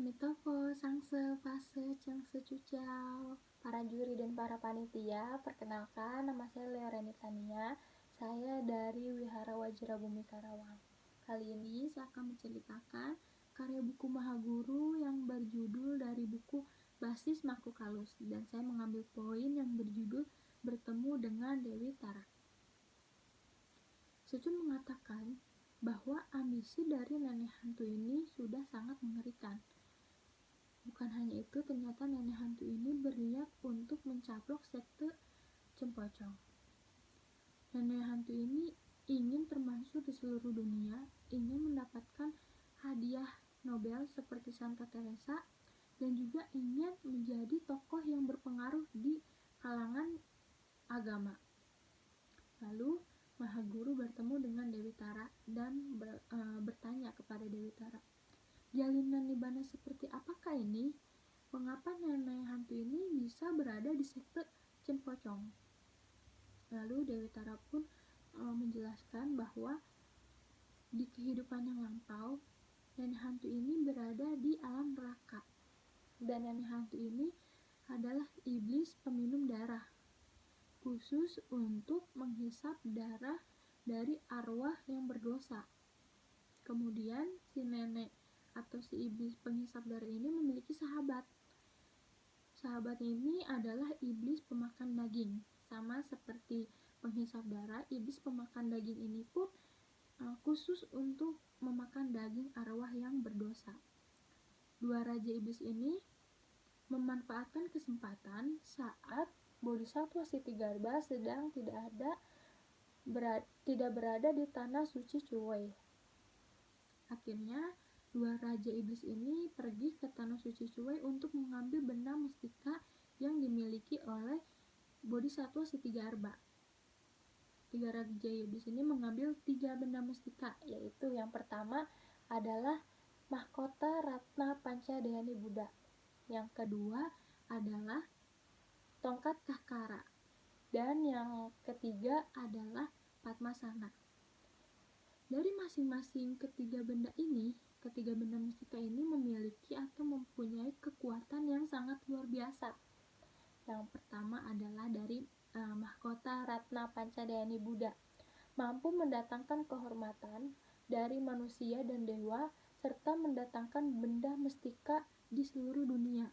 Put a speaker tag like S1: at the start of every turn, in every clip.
S1: Amitofo, Sangse, Fase, Changse, Cuciao.
S2: Para juri dan para panitia, perkenalkan, nama saya Leoreni Tania. Saya dari Wihara Wajrabumi Karawang.
S1: Kali ini saya akan menceritakan karya buku Mahaguru yang berjudul dari buku Basis Makhluk Halus, dan saya mengambil poin yang berjudul Bertemu dengan Dewi Tara. Secun mengatakan bahwa ambisi dari nenek hantu ini sudah sangat mengerikan. Bukan hanya itu, ternyata nenek hantu ini berniat untuk mencaplok sekte Cempocong. Nenek hantu ini ingin termasuk di seluruh dunia, ingin mendapatkan hadiah Nobel seperti Santa Teresa, dan juga ingin menjadi tokoh yang berpengaruh di kalangan agama. Lalu Mahaguru bertemu dengan Dewi Tara dan bertanya kepada Dewi Tara, jalinan nibana seperti apakah ini? Mengapa nenek hantu ini bisa berada di sekte Cempocong? Lalu Dewi Tara pun menjelaskan bahwa di kehidupan yang lampau, nenek hantu ini berada di alam neraka. Dan nenek hantu ini adalah iblis peminum darah, khusus untuk menghisap darah dari arwah yang berdosa. Kemudian si nenek atau si iblis penghisap darah ini memiliki sahabat. Sahabat ini adalah iblis pemakan daging. Sama seperti penghisap darah, iblis pemakan daging ini pun khusus untuk memakan daging arwah yang berdosa. Dua raja iblis ini memanfaatkan kesempatan saat Bodhisattva Sitigarbha sedang tidak berada di tanah suci Cuwei. Akhirnya dua raja iblis ini pergi ke tanah suci Cuwei untuk mengambil benda mustika yang dimiliki oleh Bodhisattva Sitigarbha. Tiga raja iblis ini mengambil 3 benda mustika,
S2: yaitu yang pertama adalah mahkota Ratna Pancadayani Buddha.
S1: Yang kedua adalah
S2: tongkat Kahkara.
S1: Dan yang ketiga adalah Padmasana. Dari masing-masing ketiga benda mustika ini memiliki atau mempunyai kekuatan yang sangat luar biasa. Yang pertama adalah dari mahkota
S2: Ratna Pancadayani Buddha, mampu mendatangkan kehormatan dari manusia dan dewa, serta mendatangkan benda mustika
S1: di seluruh dunia,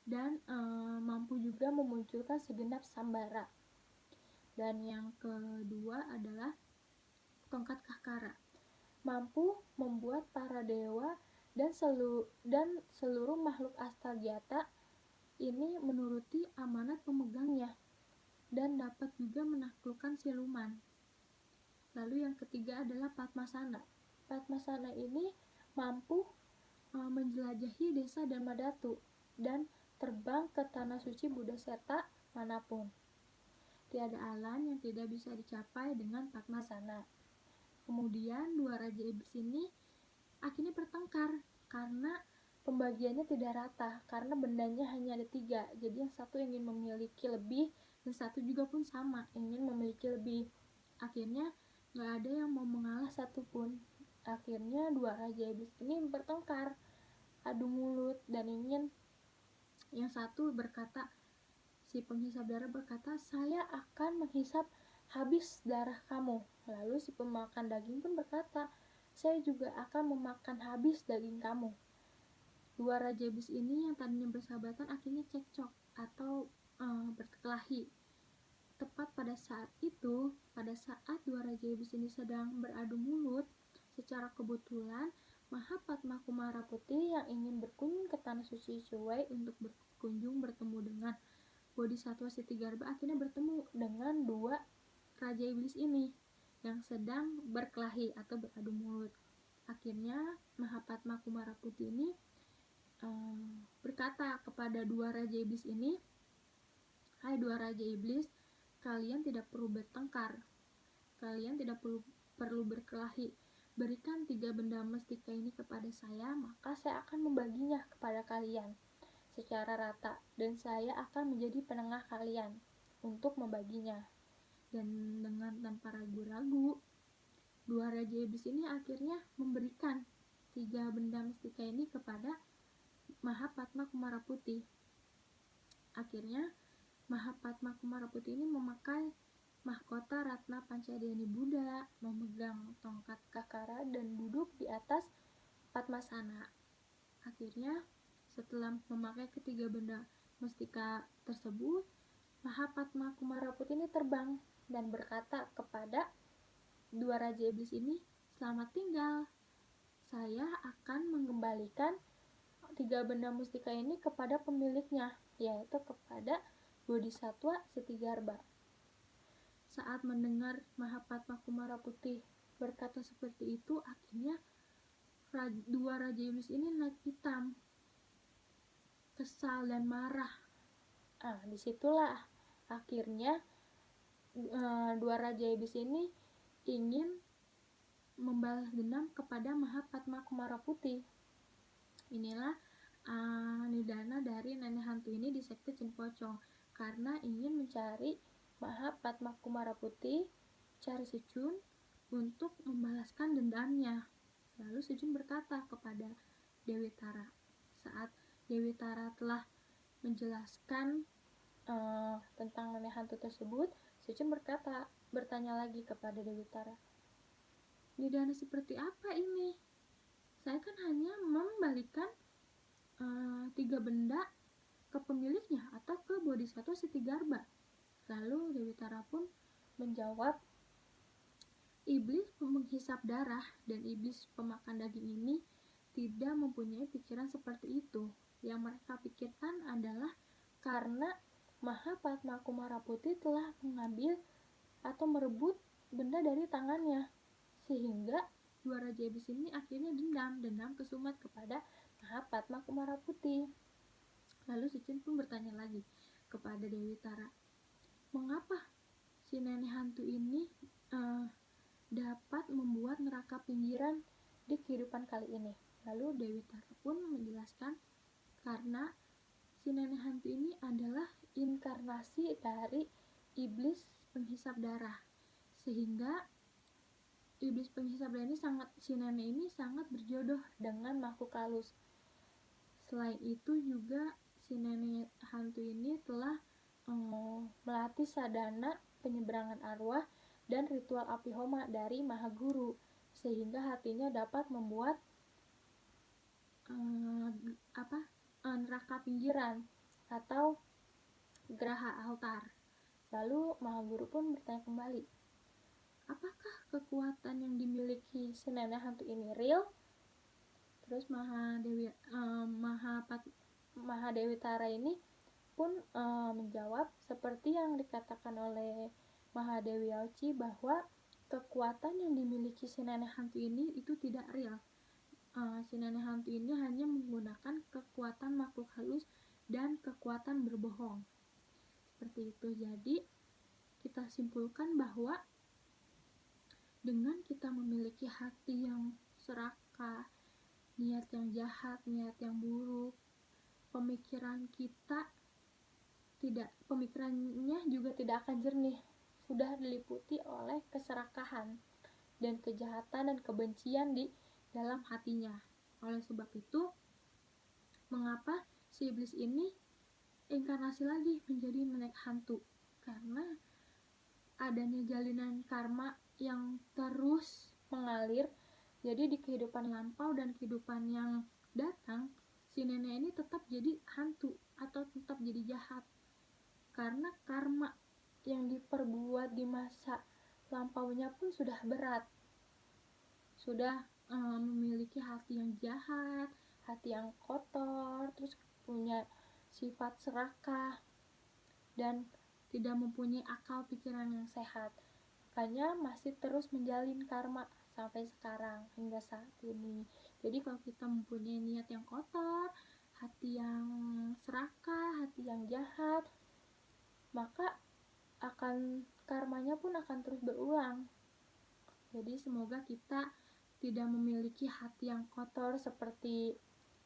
S1: dan mampu juga memunculkan segenap sambara. Dan yang kedua adalah tongkat Kahkara,
S2: mampu membuat para dewa dan seluruh makhluk astagyata
S1: ini menuruti amanat pemegangnya, dan dapat juga menaklukkan siluman. Lalu yang ketiga adalah Padmasana.
S2: Padmasana ini mampu
S1: menjelajahi desa Dharmadhatu
S2: dan terbang ke tanah suci Buddhaseta manapun.
S1: Tiada alam yang tidak bisa dicapai dengan Padmasana. Kemudian dua raja iblis ini akhirnya bertengkar karena
S2: pembagiannya tidak rata, karena bendanya hanya ada 3. Jadi yang satu ingin memiliki lebih,
S1: dan satu juga pun sama
S2: ingin memiliki lebih.
S1: Akhirnya gak ada yang mau mengalah satupun.
S2: Akhirnya dua raja iblis ini bertengkar, adu mulut, dan ingin,
S1: yang satu berkata, si penghisap darah berkata,
S2: saya akan menghisap habis darah kamu. Lalu si pemakan daging pun berkata, saya juga akan memakan habis daging kamu.
S1: Dua raja iblis ini yang tadinya bersahabatan akhirnya cekcok atau berkelahi. Tepat pada saat itu, pada saat dua raja iblis ini sedang beradu mulut, secara kebetulan Mahapadma Kumara Putih yang ingin berkunjung ke tanah suci Cuwei untuk bertemu dengan Bodhisattva Sitigarbha akhirnya bertemu dengan dua raja iblis ini yang sedang berkelahi atau beradu mulut. Akhirnya Mahapadma Kumara Putih ini berkata kepada dua raja iblis ini, hai dua raja iblis, kalian tidak perlu bertengkar, kalian tidak perlu berkelahi. Berikan 3 benda mustika ini kepada saya,
S2: maka saya akan membaginya kepada kalian secara rata, dan saya akan menjadi penengah kalian untuk membaginya.
S1: Dan dengan tanpa ragu-ragu, dua raja iblis ini akhirnya memberikan ketiga benda mistika ini kepada Mahapadma Kumara Putih. Akhirnya Mahapadma Kumara Putih ini memakai mahkota Ratna Pancadeni Buddha, memegang tongkat Kakara dan duduk di atas Padmasana. Akhirnya setelah memakai ketiga benda mistika tersebut, Mahapadma Kumara Putih ini terbang dan berkata kepada dua raja iblis ini, "Selamat tinggal. Saya akan mengembalikan tiga benda mustika ini kepada pemiliknya, yaitu kepada Bodhisattva Sitigarbha." Saat mendengar Mahapadma Kumara Putih berkata seperti itu, akhirnya dua raja iblis ini naik pitam, kesal dan marah.
S2: Disitulah akhirnya dua raja iblis ini ingin membalas dendam kepada Mahapadma Kumara Putih. Inilah nidana dari nenek hantu ini di sekte Chin Pocong, karena ingin mencari Mahapadma Kumara Putih, cari Secun untuk membalaskan dendamnya. Lalu Secun berkata kepada Dewi Tara. Saat Dewi Tara telah menjelaskan tentang nenek hantu tersebut, Secun bertanya lagi kepada Dewi Tara,
S1: "Nidana seperti apa ini? Saya kan hanya membalikan 3 benda ke pemiliknya atau ke Bodhisattva Sitigarbha." Lalu Dewi Tara pun
S2: menjawab,
S1: "Iblis menghisap darah dan iblis pemakan daging ini tidak mempunyai pikiran seperti itu. Yang mereka pikirkan adalah
S2: karena Mahapadma Kumara Putih telah mengambil atau merebut benda dari tangannya, sehingga
S1: dua raja iblis ini akhirnya dendam kesumat kepada
S2: Mahapadma Kumara Putih."
S1: Lalu Secun pun bertanya lagi kepada Dewi Tara, "Mengapa si nenek hantu ini dapat membuat neraka pinggiran
S2: di kehidupan kali ini?"
S1: Lalu Dewi Tara pun menjelaskan, karena si nenek hantu ini adalah
S2: inkarnasi dari iblis
S1: penghisap darah, sehingga iblis penghisap darah ini si nenek ini sangat berjodoh
S2: dengan makhluk halus.
S1: Selain itu juga si nenek hantu ini telah
S2: melatih sadhana penyeberangan arwah dan ritual api homa dari Mahaguru, sehingga hatinya dapat membuat
S1: neraka pinggiran
S2: atau
S1: geraha altar.
S2: Lalu Mahaguru pun bertanya kembali,
S1: "Apakah kekuatan yang dimiliki
S2: si nenek hantu ini real?"
S1: Terus
S2: Mahadewi Tara ini pun menjawab seperti yang dikatakan oleh Mahadewi Yauci, bahwa kekuatan yang dimiliki si nenek hantu ini itu tidak real. Si nenek hantu ini hanya menggunakan kekuatan makhluk halus dan kekuatan berbohong. Seperti itu. Jadi kita simpulkan bahwa dengan kita memiliki hati yang serakah, niat yang jahat, niat yang buruk, pemikirannya juga tidak akan jernih, sudah diliputi oleh keserakahan dan kejahatan dan kebencian di dalam hatinya. Oleh sebab itu, mengapa si iblis ini inkarnasi lagi menjadi nenek hantu? Karena adanya jalinan karma yang terus mengalir. Jadi di kehidupan
S1: lampau dan kehidupan yang datang, si nenek ini tetap jadi hantu atau tetap jadi jahat, karena karma
S2: yang diperbuat di masa lampaunya pun sudah berat,
S1: sudah memiliki hati yang jahat,
S2: hati yang kotor, terus punya sifat serakah dan
S1: tidak mempunyai akal pikiran yang sehat.
S2: Makanya masih terus menjalin karma sampai sekarang hingga saat ini.
S1: Jadi kalau kita mempunyai niat yang kotor, hati yang serakah,
S2: hati yang jahat, maka karmanya pun akan terus berulang.
S1: Jadi semoga kita tidak memiliki hati yang kotor seperti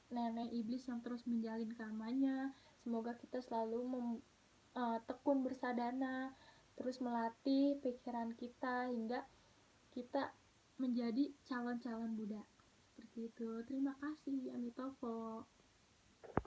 S1: nenek iblis yang terus menjalin karmanya.
S2: Semoga kita selalu tekun bersadana, terus melatih pikiran kita hingga kita
S1: menjadi calon-calon Buddha. Seperti seperti itu. Terima kasih, Amitofo.